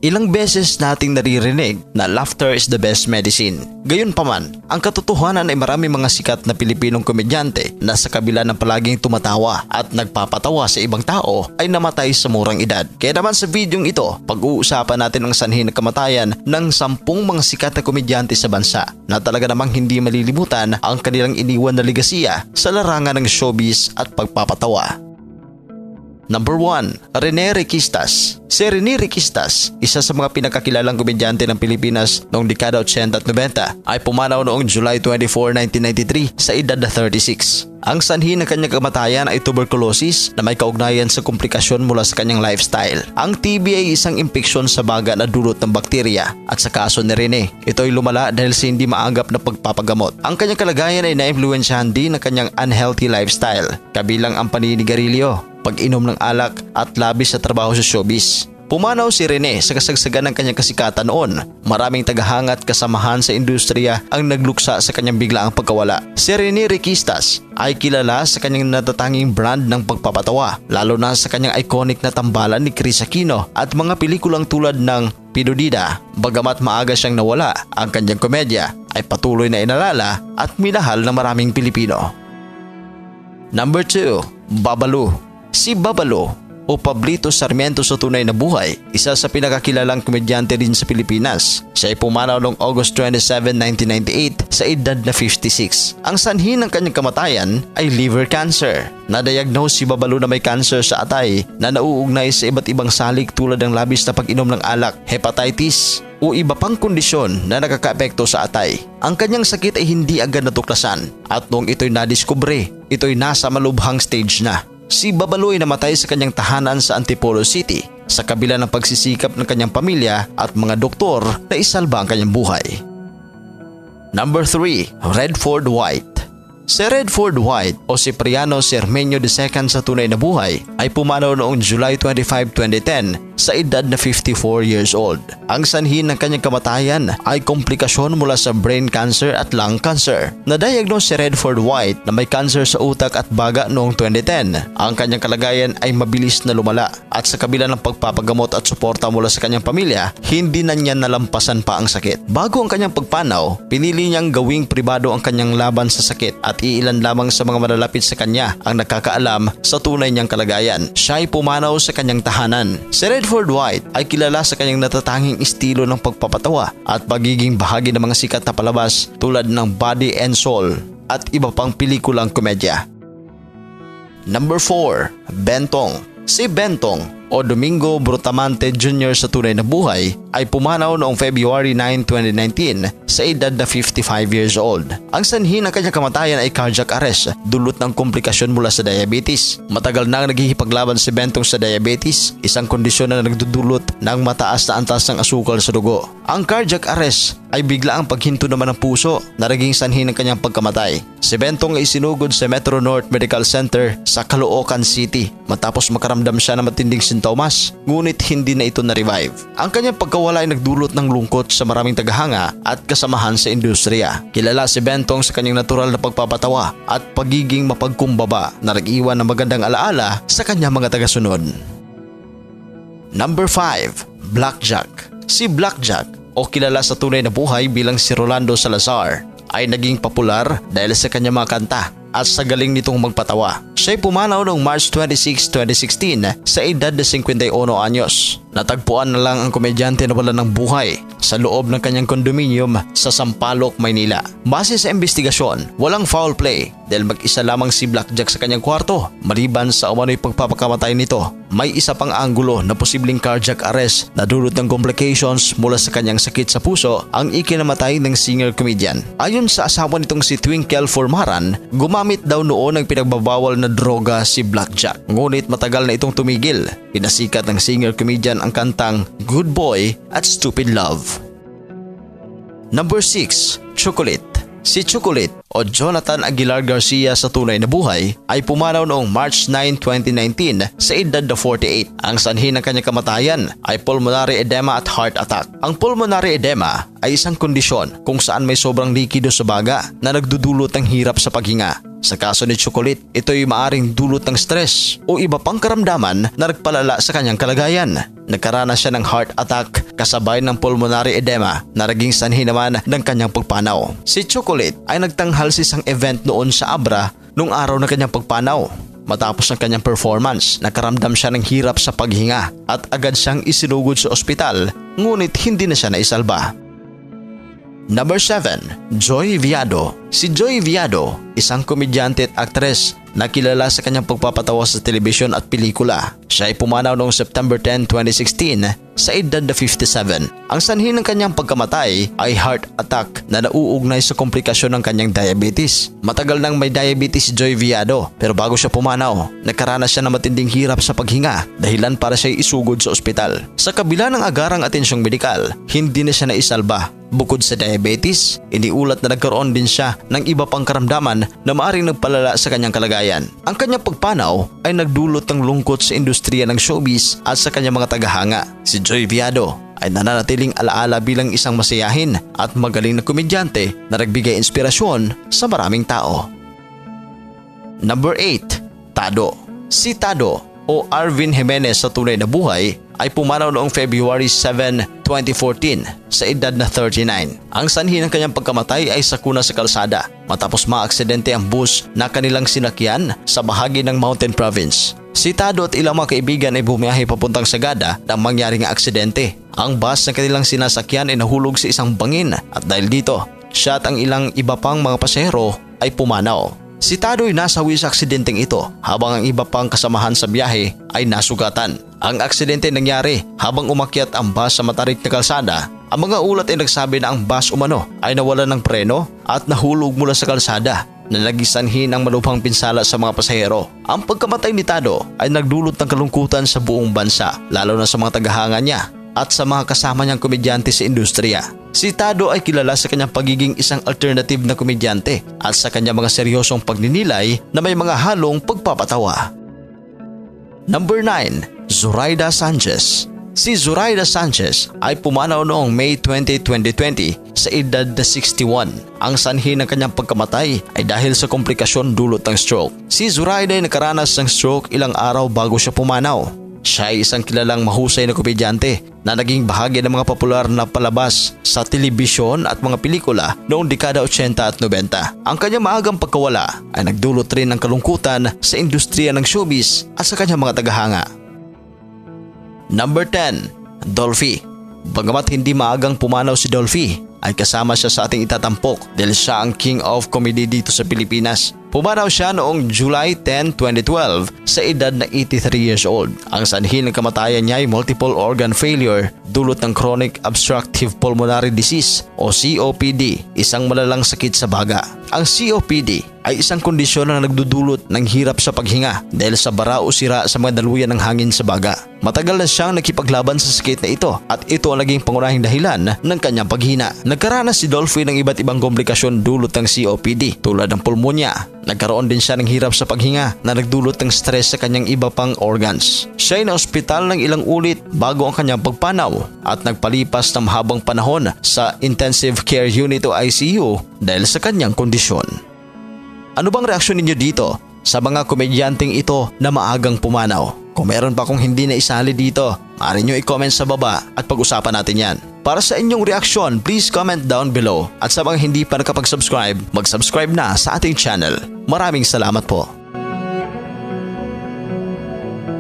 Ilang beses nating naririnig na laughter is the best medicine. Gayunpaman, ang katotohanan ay marami mga sikat na Pilipinong komedyante na sa kabila ng palaging tumatawa at nagpapatawa sa ibang tao ay namatay sa murang edad. Kaya naman sa videong ito, pag-uusapan natin ang sanhi ng kamatayan ng 10 mga sikat na komedyante sa bansa na talaga namang hindi malilimutan ang kanilang iniwan na legasiya sa larangan ng showbiz at pagpapatawa. Number 1. Rene Requistas. Si Rene Requistas, isa sa mga pinakakilalang komedyante ng Pilipinas noong dekada 80 at 90, ay pumanaw noong July 24, 1993 sa edad na 36. Ang sanhi ng kanyang kamatayan ay tuberculosis na may kaugnayan sa komplikasyon mula sa kanyang lifestyle. Ang TB ay isang impeksyon sa baga na dulot ng bakterya at sa kaso ni Rene, ito ay lumala dahil sa hindi maagap na pagpapagamot. Ang kanyang kalagayan ay naimpluwensyahan din ng kanyang unhealthy lifestyle, kabilang ang paninigarilyo, pag-inom ng alak at labis sa trabaho sa showbiz. Pumanaw si Rene sa kasagsagan ng kanyang kasikatan noon. Maraming tagahanga at kasamahan sa industriya ang nagluksa sa kanyang biglaang pagkawala. Si Rene Requistas ay kilala sa kanyang natatanging brand ng pagpapatawa, lalo na sa kanyang iconic na tambalan ni Chris Aquino at mga pelikulang tulad ng Pinudida. Bagamat maaga siyang nawala, ang kanyang komedya ay patuloy na inalala at minahal ng maraming Pilipino. Number 2. Babalu. Si Babalu o Pablito Sarmiento sa tunay na buhay, isa sa pinakakilalang komedyante din sa Pilipinas. Siya ay pumanaw noong August 27, 1998 sa edad na 56. Ang sanhi ng kanyang kamatayan ay liver cancer. Na-diagnose si Babalu na may cancer sa atay na nauugnay sa iba't ibang salik tulad ng labis na pag-inom ng alak, hepatitis o iba pang kondisyon na nakakaapekto sa atay. Ang kanyang sakit ay hindi agad natuklasan at noong ito'y nadiskubre, ito'y nasa malubhang stage na. Si Babalu ay namatay sa kanyang tahanan sa Antipolo City sa kabila ng pagsisikap ng kanyang pamilya at mga doktor na isalba ang kanyang buhay. Number 3. Redford White. Si Redford White o Cipriano Cermeño II sa tunay na buhay ay pumanaw noong July 25, 2010 sa edad na 54 years old. Ang sanhi ng kanyang kamatayan ay komplikasyon mula sa brain cancer at lung cancer. Na-diagnose si Redford White na may cancer sa utak at baga noong 2010. Ang kanyang kalagayan ay mabilis na lumala at sa kabila ng pagpapagamot at suporta mula sa kanyang pamilya, hindi na niya nalampasan pa ang sakit. Bago ang kanyang pagpanaw, pinili niyang gawing pribado ang kanyang laban sa sakit at iilan lamang sa mga malalapit sa kanya ang nakakaalam sa tunay niyang kalagayan. Siya ay pumanaw sa kanyang tahanan. Si Redford White ay kilala sa kanyang natatanging estilo ng pagpapatawa at pagiging bahagi ng mga sikat na palabas tulad ng Body and Soul at iba pang pelikulang komedya. Number 4. Bentong. Si Bentong o Domingo Brutamante Jr. sa tunay na buhay ay pumanaw noong February 9, 2019 sa edad na 55 years old. Ang sanhi ng kanyang kamatayan ay cardiac arrest dulot ng komplikasyon mula sa diabetes. Matagal nang naghihipaglaban si Bentong sa diabetes, isang kondisyon na nagdudulot ng mataas na antas ng asukal sa dugo. Ang cardiac arrest ay bigla ang paghinto naman ng puso na naging sanhi ng kanyang pagkamatay. Si Bentong ay sinugod sa Metro North Medical Center sa Caloocan City matapos makaramdam siya ng matinding sintomas, ngunit hindi na ito na-revive. Ang kanyang pagkawala ay nagdulot ng lungkot sa maraming tagahanga at kasamahan sa industriya. Kilala si Bentong sa kanyang natural na pagpapatawa at pagiging mapagkumbaba na nag-iwan ng magandang alaala sa kanyang mga tagasunod. Number 5. Blackjack. Si Blackjack o kilala sa tunay na buhay bilang si Rolando Salazar ay naging popular dahil sa kanyang mga kanta at sa galing nitong magpatawa. Siya ay pumanaw noong March 26, 2016 sa edad na 51 anyos. Natagpuan na lang ang komedyante na wala ng buhay sa loob ng kanyang kondominium sa Sampaloc, Maynila. Base sa investigasyon, walang foul play dahil mag-isa lamang si Blackjack sa kanyang kwarto. Maliban sa umano'y pagpapakamatay nito, may isa pang anggulo na posibleng cardiac arrest na dulot ng complications mula sa kanyang sakit sa puso ang ikinamatay ng singer-comedian. Ayon sa asawa nitong si Twinkle Formaran, gumamit daw noon ng pinagbabawal na droga si Blackjack. Ngunit matagal na itong tumigil. Pinasikat ng singer-comedian ang kantang Good Boy at Stupid Love. Number 6. Chocolate. Si Chocolate o Jonathan Aguilar Garcia sa tunay na buhay ay pumanaw noong March 9, 2019 sa edad na 48. Ang sanhi ng kanyang kamatayan ay pulmonary edema at heart attack. Ang pulmonary edema ay isang kondisyon kung saan may sobrang likido sa baga na nagdudulot ng hirap sa paghinga. Sa kaso ni Chocolate, ito'y maaring dulot ng stress o iba pang karamdaman na nagpalala sa kanyang kalagayan. Nagkaranas siya ng heart attack kasabay ng pulmonary edema na naging sanhi naman ng kanyang pagpanaw. Si Chocolate ay nagtanghal sa isang event noon sa Abra nung araw ng kanyang pagpanaw. Matapos ang kanyang performance, nakaramdam siya ng hirap sa paghinga at agad siyang isinugod sa ospital, ngunit hindi na siya naisalba. Number 7. Joy Viado. Si Joy Viado, isang komedyante at aktres na kilala sa kanyang pagpapatawa sa telebisyon at pelikula. Siya ay pumanaw noong September 10, 2016 sa edad na 57. Ang sanhi ng kanyang pagkamatay ay heart attack na nauugnay sa komplikasyon ng kanyang diabetes. Matagal nang may diabetes si Joy Viado, pero bago siya pumanaw, nagkaranas siya ng matinding hirap sa paghinga, dahilan para siya isugod sa ospital. Sa kabila ng agarang atensyong medikal, hindi na siya naisalba. Bukod sa diabetes, iniulat na nagkaroon din siya ng iba pang karamdaman na maaaring nagpalala sa kanyang kalagayan. Ang kanyang pagpanaw ay nagdulot ng lungkot sa industriya ng showbiz at sa kanyang mga tagahanga. Si Joy Viado ay nananatiling alaala bilang isang masayahin at magaling na komedyante na nagbigay inspirasyon sa maraming tao. Number 8. Tado. Si Tado o Arvin Jimenez sa tunay na buhay ay pumanaw noong February 7, 2014 sa edad na 39. Ang sanhi ng kanyang pagkamatay ay sakuna sa kalsada matapos maaksidente ang bus na kanilang sinakyan sa bahagi ng Mountain Province. Si Tado at ilang mga kaibigan ay bumiyahe papuntang Sagada nang mangyari ng aksidente. Ang bus na kanilang sinasakyan ay nahulog sa isang bangin at dahil dito, siya at ang ilang iba pang mga pasahero ay pumanaw. Si Tado ay nasawi sa aksidenteng ito habang ang iba pang kasamahan sa biyahe ay nasugatan. Ang aksidente nangyari habang umakyat ang bus sa matarik na kalsada. Ang mga ulat ay nagsabi na ang bus umano ay nawalan ng preno at nahulog mula sa kalsada na naging sanhi ng malubhang pinsala sa mga pasahero. Ang pagkamatay ni Tado ay nagdulot ng kalungkutan sa buong bansa, lalo na sa mga tagahanga niya at sa mga kasama niyang komedyante sa industriya. Si Tado ay kilala sa kanyang pagiging isang alternative na komedyante at sa kanyang mga seryosong pagninilay na may mga halong pagpapatawa. Number 9. Zoraida Sanchez. Si Zoraida Sanchez ay pumanaw noong May 20, 2020 sa edad na 61. Ang sanhi ng kanyang pagkamatay ay dahil sa komplikasyon dulot ng stroke. Si Zoraida ay nakaranas ng stroke ilang araw bago siya pumanaw. Siya ay isang kilalang mahusay na komedyante na naging bahagi ng mga popular na palabas sa telebisyon at mga pelikula noong dekada 80 at 90. Ang kanyang maagang pagkawala ay nagdulot rin ng kalungkutan sa industriya ng showbiz at sa kanyang mga tagahanga. Number 10. Dolphy. Bagamat hindi maagang pumanaw si Dolphy, ay kasama siya sa ating itatampok dahil siya ang king of comedy dito sa Pilipinas. Pumanaw siya noong July 10, 2012 sa edad na 83 years old. Ang sanhi ng kamatayan niya ay multiple organ failure dulot ng chronic obstructive pulmonary disease o COPD, isang malalang sakit sa baga. Ang COPD ay isang kondisyon na nagdudulot ng hirap sa paghinga dahil sa bara o sira sa mga daluyan ng hangin sa baga. Matagal na siyang nakipaglaban sa sakit na ito at ito ang naging pangunahing dahilan ng kanyang paghina. Nagkaranas si Dolphy ng iba't ibang komplikasyon dulot ng COPD tulad ng pulmonya. Nagkaroon din siya ng hirap sa paghinga na nagdulot ng stress sa kanyang iba pang organs. Siya ay na-ospital ng ilang ulit bago ang kanyang pagpanaw at nagpalipas ng mahabang panahon sa intensive care unit o ICU dahil sa kanyang kondisyon. Ano bang reaksyon ninyo dito sa mga komedyanteng ito na maagang pumanaw? Kung meron pa akong hindi na isali dito, maaari nyo i-comment sa baba at pag-usapan natin yan. Para sa inyong reaksyon, please comment down below. At sa mga hindi pa nakapag-subscribe, mag-subscribe na sa ating channel. Maraming salamat po.